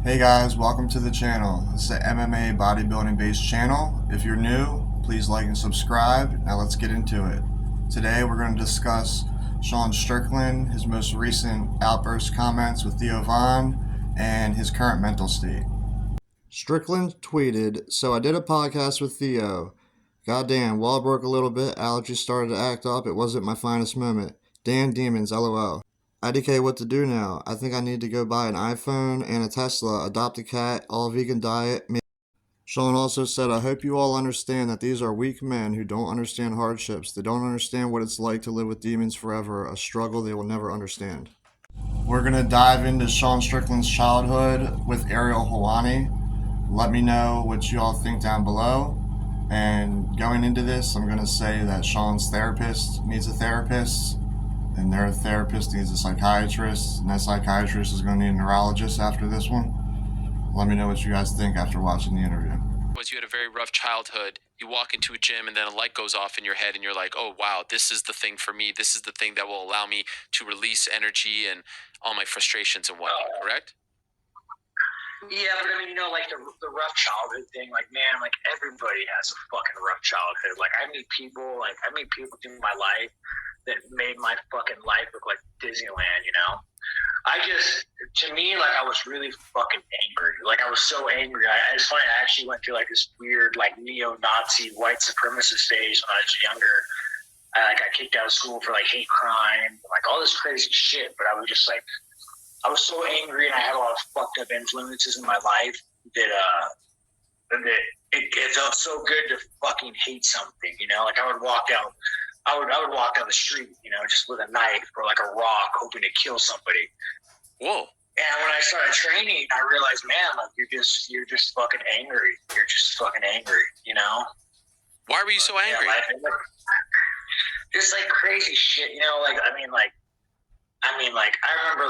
Hey guys, welcome to the channel. This is an MMA bodybuilding based channel. If you're new, please like and subscribe. Now let's get into it. Today we're going to discuss Sean Strickland, his most recent outburst comments with Theo, and his current mental state. Strickland tweeted, "So I did a podcast with Theo. Goddamn, wall broke a little bit, allergies started to act up, it wasn't my finest moment. Damn demons, lol. IDK, what to do now? I think I need to go buy an iPhone and a Tesla, adopt a cat, all vegan diet." Sean also said, "I hope you all understand that these are weak men who don't understand hardships. They don't understand what it's like to live with demons forever, a struggle they will never understand." We're going to dive into Sean Strickland's childhood with Ariel Hawani. Let me know what you all think down below. And going into this, I'm going to say that Sean's therapist needs a therapist, and their therapist needs a psychiatrist, and that psychiatrist is going to need a neurologist after this one. Let me know what you guys think after watching the interview. Was you had a very rough childhood. You walk into a gym and then a light goes off in your head and you're like, oh wow, this is the thing for me. This is the thing that will allow me to release energy and all my frustrations and whatnot, correct? Yeah, but I mean, like the rough childhood thing, like, man, like everybody has a fucking rough childhood. Like I meet people through my life that made my fucking life look like Disneyland, you know? To me, like, I was really fucking angry. Like, I was so angry. It's funny, I actually went through, like, this weird, like, neo-Nazi white supremacist phase when I was younger. I got kicked out of school for, like, hate crime, like, all this crazy shit. But I was just, like, I was so angry, and I had a lot of fucked up influences in my life that it felt so good to fucking hate something, you know? Like, I would walk down the street, you know, just with a knife or like a rock, hoping to kill somebody. Whoa. And when I started training, I realized, man, like you're just fucking angry. You're just fucking angry, you know? Why were you so angry? Yeah, just like crazy shit, you know? Like, I remember,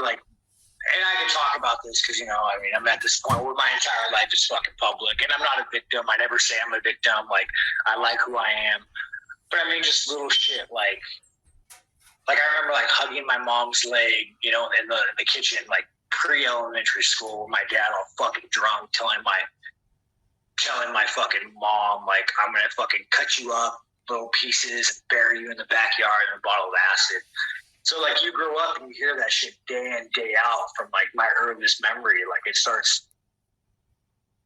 like, and I can talk about this because, you know, I mean, I'm at this point where my entire life is fucking public, and I'm not a victim. I never say I'm a victim. Like, I like who I am. But I mean, just little shit like I remember like hugging my mom's leg, you know, in the kitchen, like pre-elementary school, with my dad all fucking drunk, telling my fucking mom, like, I'm gonna fucking cut you up little pieces and bury you in the backyard in a bottle of acid. So like you grow up and you hear that shit day in, day out from like my earliest memory. Like it starts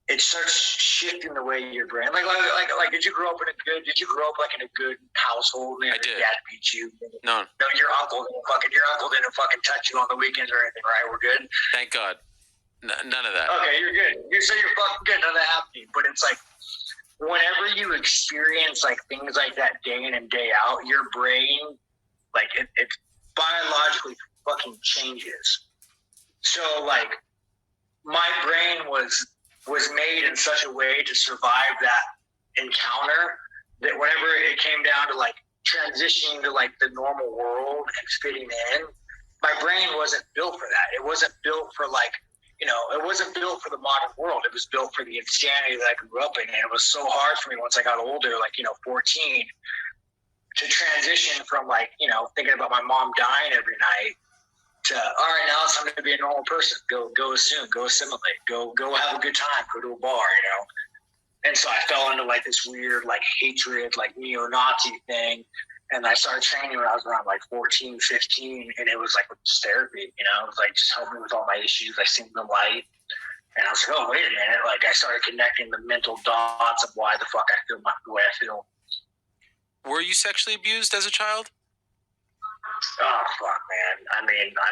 shifting the way your brain, like, did you grow up in a good household? I did. Your dad beat you? No, your uncle didn't fucking touch you on the weekends or anything, right? We're good. Thank God. None of that. Okay, you're good. You're fucking good. None of that happening. But it's like, whenever you experience like things like that day in and day out, your brain, like it biologically fucking changes. So like, my brain was made in such a way to survive that encounter that whenever it came down to like transitioning to like the normal world and fitting in, my brain wasn't built for that. It wasn't built for like, you know, it wasn't built for the modern world. It was built for the insanity that I grew up in. And it was so hard for me once I got older, like, you know, 14, to transition from like, you know, thinking about my mom dying every night to, all right, now it's time to be a normal person. Go assume, go assimilate, go have a good time, go to a bar, you know? And so I fell into like this weird, like hatred, like neo-Nazi thing. And I started training when I was around like 14, 15. And it was like with therapy, you know, it was like, just help me with all my issues. I seen the light. And I was like, oh, wait a minute. Like I started connecting the mental dots of why the fuck I feel the way I feel. Were you sexually abused as a child? Oh, fuck, man. I mean, no.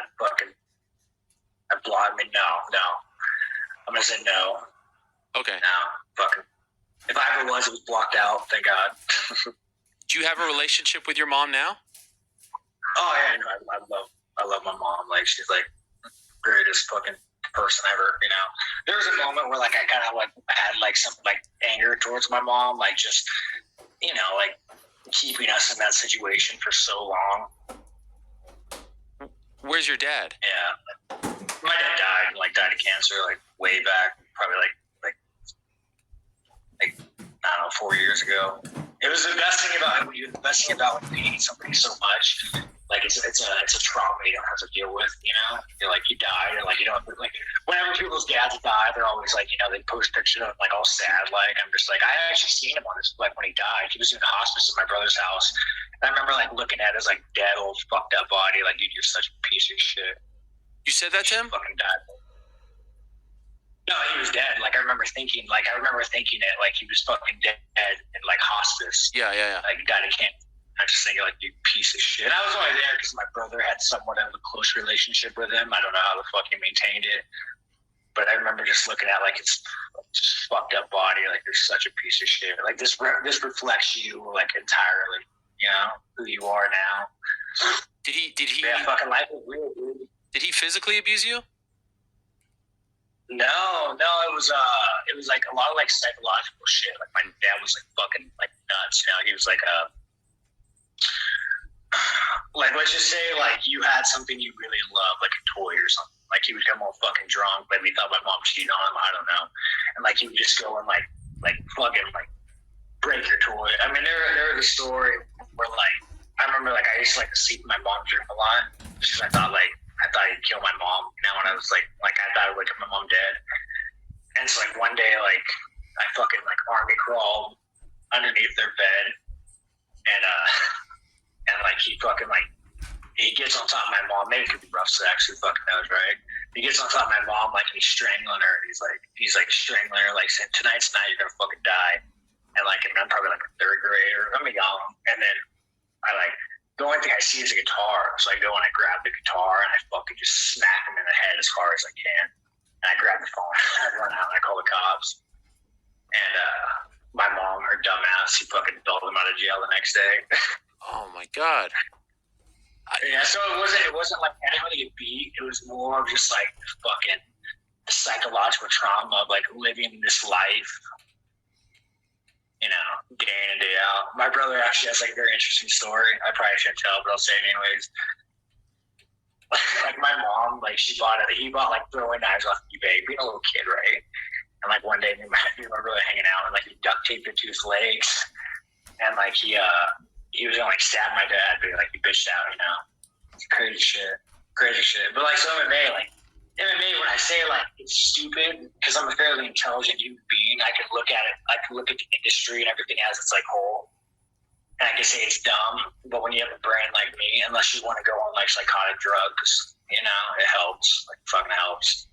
I'm going to say no. Okay. No, fucking. If I ever was, it was blocked out, thank God. Do you have a relationship with your mom now? Oh, yeah, no, I love my mom. Like, she's like the greatest fucking person ever, you know. There was a moment where, like, I kind of, like, had, like, some, like, anger towards my mom, like, just, you know, like, keeping us in that situation for so long. Where's your dad? Yeah. My dad died of cancer, like, way back, probably, like I don't know, 4 years ago. It was the best thing about when you hate somebody so much. Like it's a trauma you don't have to deal with, you know. You're like, you die, and like you don't, like whenever people's dad dads die, they're always like, you know, they post pictures of him like all sad. Like, I'm just like, I actually seen him on his, like when he died, he was in hospice at my brother's house. And I remember like looking at his like dead old fucked up body. Like, dude, you're such a piece of shit. You said that to him? Fucking died. No, he was dead. Like, I remember thinking it, like he was fucking dead in like hospice. Yeah. Like, he died of cancer. I'm just thinking, like, you piece of shit. I was only there because my brother had somewhat of a close relationship with him. I don't know how the fuck he maintained it. But I remember just looking at, like, his fucked up body. Like, you're such a piece of shit. Like, this reflects you, like, entirely, you know, who you are now. Did he Yeah, fucking life was real, dude. Did he physically abuse you? No, it was like a lot of, like, psychological shit. Like, my dad was, like, fucking, like, nuts. You know, he was, like, like, let's just say, like, you had something you really love, like a toy or something. Like, he would come all fucking drunk, but he thought my mom cheated on him. I don't know. And, like, he would just go and, like fucking, like, break your toy. I mean, there was a story where, like, I remember, like, I used to, like, to sleep in my mom's room a lot. Just because I thought he'd kill my mom. You know, when I was, like I thought I would get my mom dead. And so, like, one day, like, I fucking, like, army crawled underneath their bed. And like, he fucking, like, he gets on top of my mom. Maybe it could be rough sex. Who fucking knows, right? He gets on top of my mom, like, and he's strangling her. He's like strangling her, like, saying, tonight's the night you're gonna fucking die. And, like, and I'm probably, like, a third grader. I'm young. And then the only thing I see is a guitar. So I go and I grab the guitar and I fucking just smack him in the head as hard as I can. And I grab the phone. I run out and I call the cops. And my mom, her dumbass, he fucking bailed him out of jail the next day. Oh my God. Yeah, so it wasn't like anybody get beat. It was more of just like fucking the psychological trauma of like living this life, you know, day in and day out. My brother actually has like a very interesting story. I probably shouldn't tell, but I'll say it anyways. Like my mom, like he bought like throwing knives off eBay, being a little kid, right? And like one day, me and my brother hanging out, and like he duct taped it to his legs, and like he was gonna like stab my dad, but like he bitched out, you know. It's crazy shit. But like so MMA, when I say like it's stupid, because I'm a fairly intelligent human being, I can look at it, I can look at the industry and everything as its like whole, and I can say it's dumb. But when you have a brain like me, unless you want to go on like psychotic drugs, you know, it helps. Like fucking helps.